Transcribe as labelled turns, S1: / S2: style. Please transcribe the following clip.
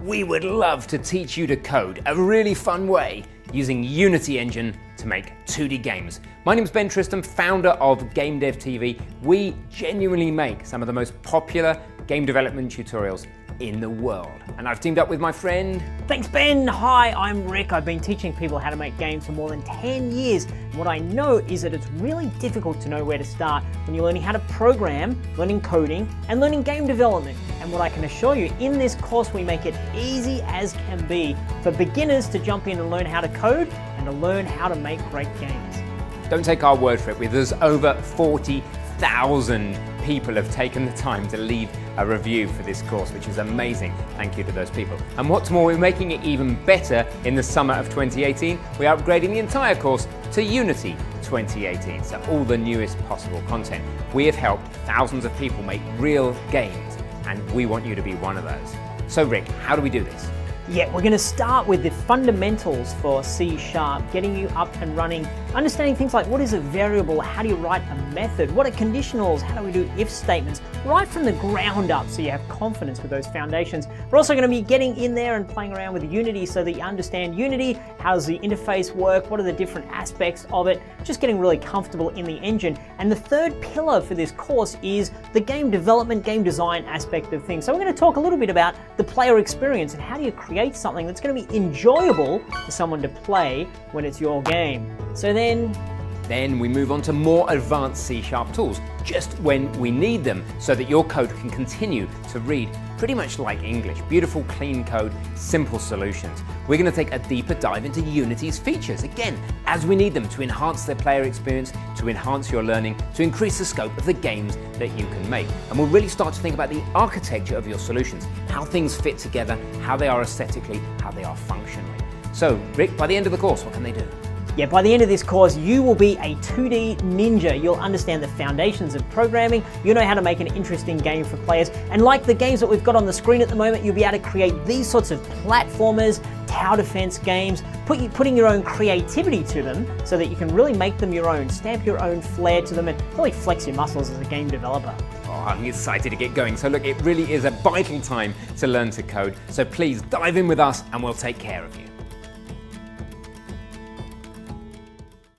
S1: we would love to teach you to code a really fun way using Unity Engine to make 2D games. My name's Ben Tristram, founder of GameDevtv. We genuinely make some of the most popular game development tutorials in the world. And I've teamed up with my friend...
S2: Thanks, Ben. Hi, I'm Rick. I've been teaching people how to make games for more than 10 years. And what I know is that it's really difficult to know where to start when you're learning how to program, learning coding, and learning game development. And what I can assure you, in this course, we make it easy as can be for beginners to jump in and learn how to code and to learn how to make great games.
S1: Don't take our word for it. There's over 40,000 people have taken the time to leave a review for this course, which is amazing. Thank you to those people. And what's more, we're making it even better in the summer of 2018. We're upgrading the entire course to Unity 2018, so all the newest possible content. We have helped thousands of people make real games, and we want you to be one of those. So Rick, how do we do this?
S2: Yeah, we're going to start with the fundamentals for C#, getting you up and running, understanding things like what is a variable, how do you write a method, what are conditionals, how do we do if statements, right from the ground up so you have confidence with those foundations. We're also going to be getting in there and playing around with Unity so that you understand Unity, how does the interface work, what are the different aspects of it, just getting really comfortable in the engine. And the third pillar for this course is the game development, game design aspect of things. So we're going to talk a little bit about the player experience and how do you create something that's going to be enjoyable for someone to play when it's your game. So then
S1: we move on to more advanced C# tools, just when we need them, so that your code can continue to read pretty much like English. Beautiful, clean code, simple solutions. We're going to take a deeper dive into Unity's features, again, as we need them to enhance their player experience, to enhance your learning, to increase the scope of the games that you can make. And we'll really start to think about the architecture of your solutions, how things fit together, how they are aesthetically, how they are functionally. So, Rick, by the end of the course, what can they do?
S2: Yeah, by the end of this course, you will be a 2D ninja. You'll understand the foundations of programming. You'll know how to make an interesting game for players. And like the games that we've got on the screen at the moment, you'll be able to create these sorts of platformers, tower defense games, putting your own creativity to them so that you can really make them your own, stamp your own flair to them, and really flex your muscles as a game developer.
S1: Oh, I'm excited to get going. So look, it really is a vital time to learn to code. So please dive in with us and we'll take care of you.